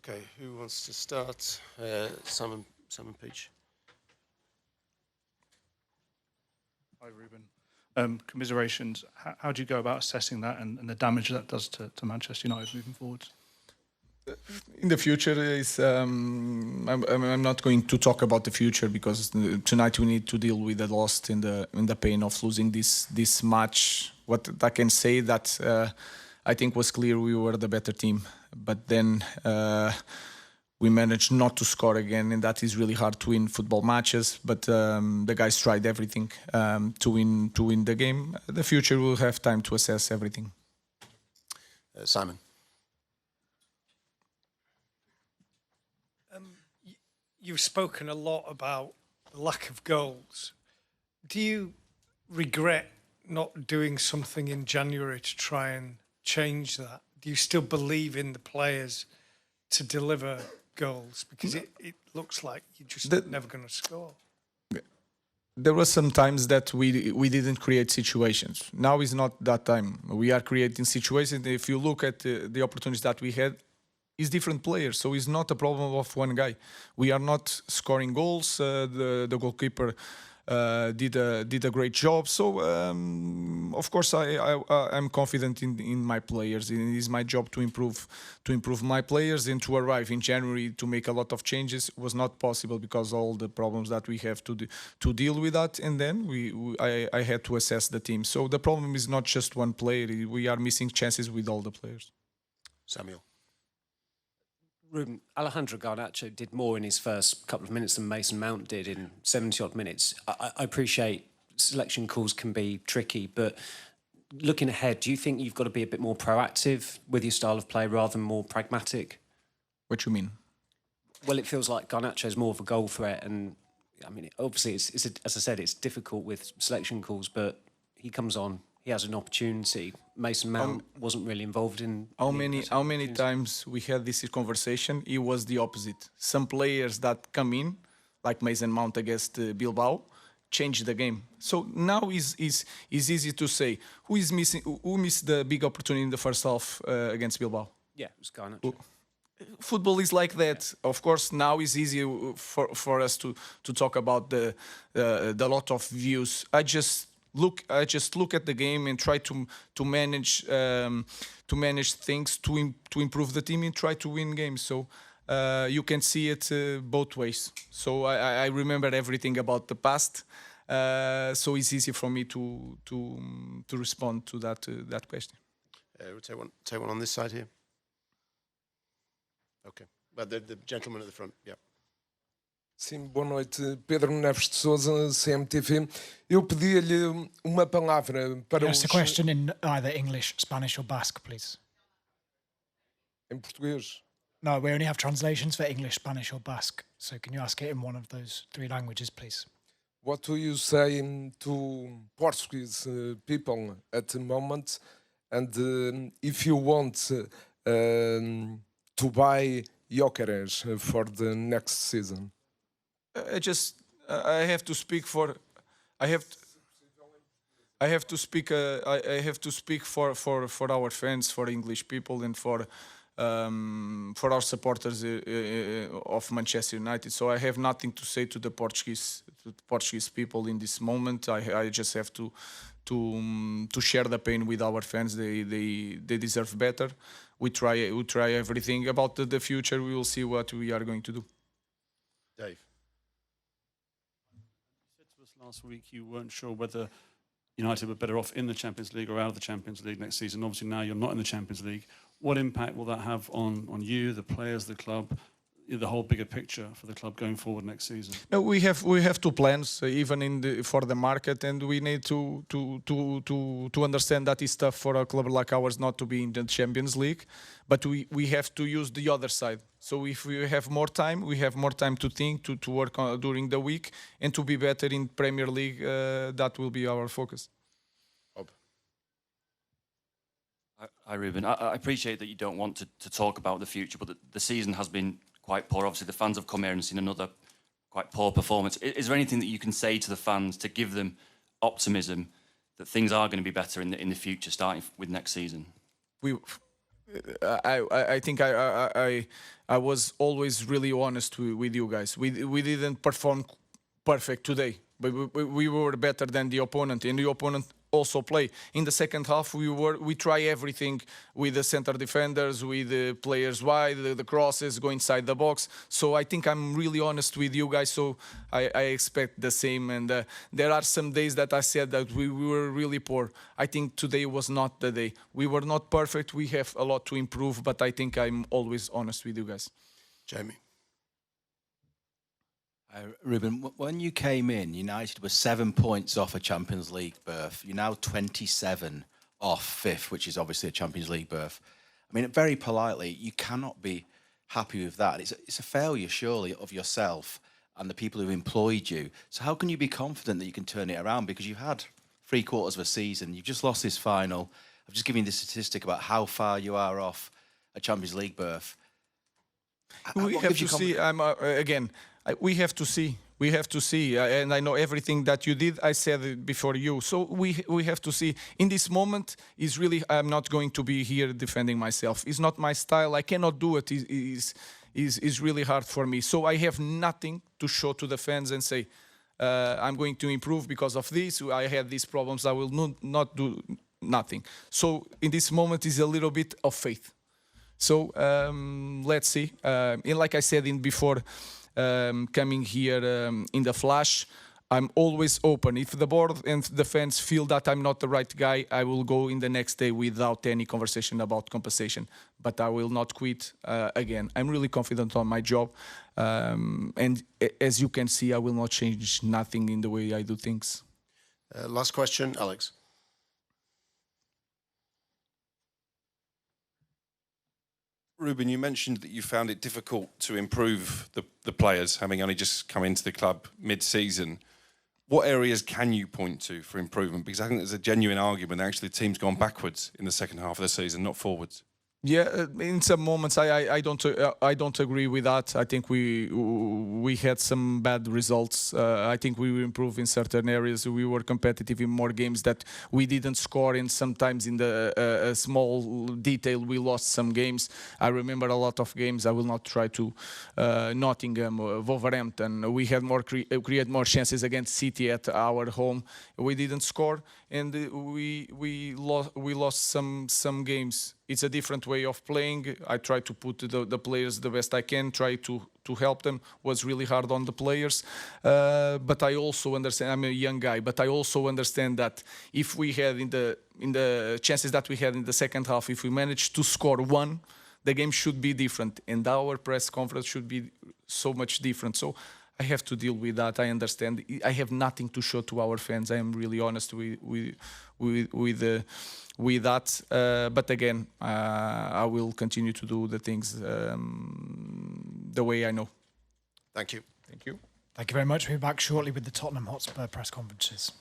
Okay, who wants to start? Simon Peach. Hi, Ruben. Commiserations. How do you go about assessing that and the damage that does to Manchester United moving forward? In the future, I'm not going to talk about the future because tonight we need to deal with the loss in the pain of losing this match. What I can say that I think was clear we were the better team, but then we managed not to score again, and that is really hard to win football matches. But the guys tried everything to win the game. The future will have time to assess everything. Simon. You've spoken a lot about the lack of goals. Do you regret not doing something in January to try and change that? Do you still believe in the players to deliver goals? Because it looks like you're just never going to score. There were some times that we didn't create situations. Now is not that time. We are creating situations. If you look at the opportunities that we had, it's different players, so it's not a problem of one guy. We are not scoring goals. The goalkeeper did a great job. So of course I'm confident in my players. It is my job to improve my players, and to arrive in January to make a lot of changes was not possible because all the problems that we have to deal with that. And then I had to assess the team. So the problem is not just one player. We are missing chances with all the players. Samuel. Ruben, Alejandro Garnacho did more in his first couple of minutes than Mason Mount did in 70-odd minutes. I appreciate selection calls can be tricky, but looking ahead, do you think you've got to be a bit more proactive with your style of play rather than more pragmatic? What do you mean? Well, it feels like Garnacho is more of a goal threat, and I mean, obviously, as I said, it's difficult with selection calls, but he comes on, he has an opportunity. Mason Mount wasn't really involved in. How many times we had this conversation? It was the opposite. Some players that come in, like Mason Mount against Bilbao, change the game. So now is easy to say who missed the big opportunity in the first half against Bilbao. Yeah, it was Garnacho. Football is like that. Of course, now it's easy for us to talk about the lot of views. I just look at the game and try to manage things to improve the team and try to win games. So you can see it both ways. So I remember everything about the past. So it's easy for me to respond to that question. We'll take one on this side here. Okay, but the gentleman at the front, yeah. Sim, boa noite. Pedro Neves de Sousa, CMTV. Eu pedia-lhe uma palavra para Ask a question in either English, Spanish or Basque, please. Em português? No, we only have translations for English, Spanish or Basque. So can you ask it in one of those three languages, please? What do you say to Portuguese people at the moment? And if you want to buy Gyökeres for the next season? I have to speak for our fans, for English people, and for our supporters of Manchester United. So I have nothing to say to the Portuguese people in this moment. I just have to share the pain with our fans. They deserve better. We try everything. About the future, we will see what we are going to do. Dave. You said to us last week you weren't sure whether United were better off in the Champions League or out of the Champions League next season. Obviously now you're not in the Champions League. What impact will that have on you, the players, the club, the whole bigger picture for the club going forward next season? No, we have two plans, even for the market, and we need to understand that it's tough for a club like ours not to be in the Champions League, but we have to use the other side. So if we have more time, we have more time to think, to work on during the week, and to be better in Premier League. That will be our focus. Hi, Ruben. I appreciate that you don't want to talk about the future, but the season has been quite poor. Obviously, the fans have come here and seen another quite poor performance. Is there anything that you can say to the fans to give them optimism that things are going to be better in the future, starting with next season? I think I was always really honest with you guys. We didn't perform perfect today, but we were better than the opponent, and the opponent also play. In the second half, we try everything with the center defenders, with the players wide, the crosses, go inside the box. So I think I'm really honest with you guys. So I expect the same. And there are some days that I said that we were really poor. I think today was not the day. We were not perfect. We have a lot to improve, but I think I'm always honest with you guys. Jamie. Ruben, when you came in, United were 7 points off a Champions League berth. You're now 27 off fifth, which is obviously a Champions League berth. I mean, very politely, you cannot be happy with that. It's a failure, surely, of yourself and the people who employed you. So how can you be confident that you can turn it around? Because you've had 3/4 of a season. You've just lost this final. I've just given you the statistic about how far you are off a Champions League berth. We have to see. We have to see. We have to see. And I know everything that you did. I said it before you. So we have to see. In this moment, is really. I'm not going to be here defending myself. It's not my style. I cannot do it. Is really hard for me. So I have nothing to show to the fans and say I'm going to improve because of this. I had these problems. I will not do nothing. So in this moment, is a little bit of faith. So let's see. And like I said before, coming here in the flash, I'm always open. If the board and the fans feel that I'm not the right guy, I will go in the next day without any conversation about compensation. But I will not quit again. I'm really confident on my job. And as you can see, I will not change nothing in the way I do things. Last question, Alex. Ruben, you mentioned that you found it difficult to improve the players, having only just come into the club mid-season. What areas can you point to for improvement? Because I think there's a genuine argument that actually the team's gone backwards in the second half of the season, not forwards. Yeah, in some moments I don't agree with that. I think we had some bad results. I think we improved in certain areas. We were competitive in more games that we didn't score, and sometimes in the small detail we lost some games. I remember a lot of games. I will not try to Nottingham, Wolverhampton. We had create more chances against City at our home. We didn't score, and we lost some games. It's a different way of playing. I try to put the players the best I can, try to help them. Was really hard on the players. But I also understand, I'm a young guy, but I also understand that if we had in the chances that we had in the second half, if we managed to score one, the game should be different. And our press conference should be so much different. So I have to deal with that. I understand. I have nothing to show to our fans. I am really honest with that. But again, I will continue to do the things the way I know. Thank you. Thank you. Thank you very much. We'll be back shortly with the Tottenham Hotspur press conferences.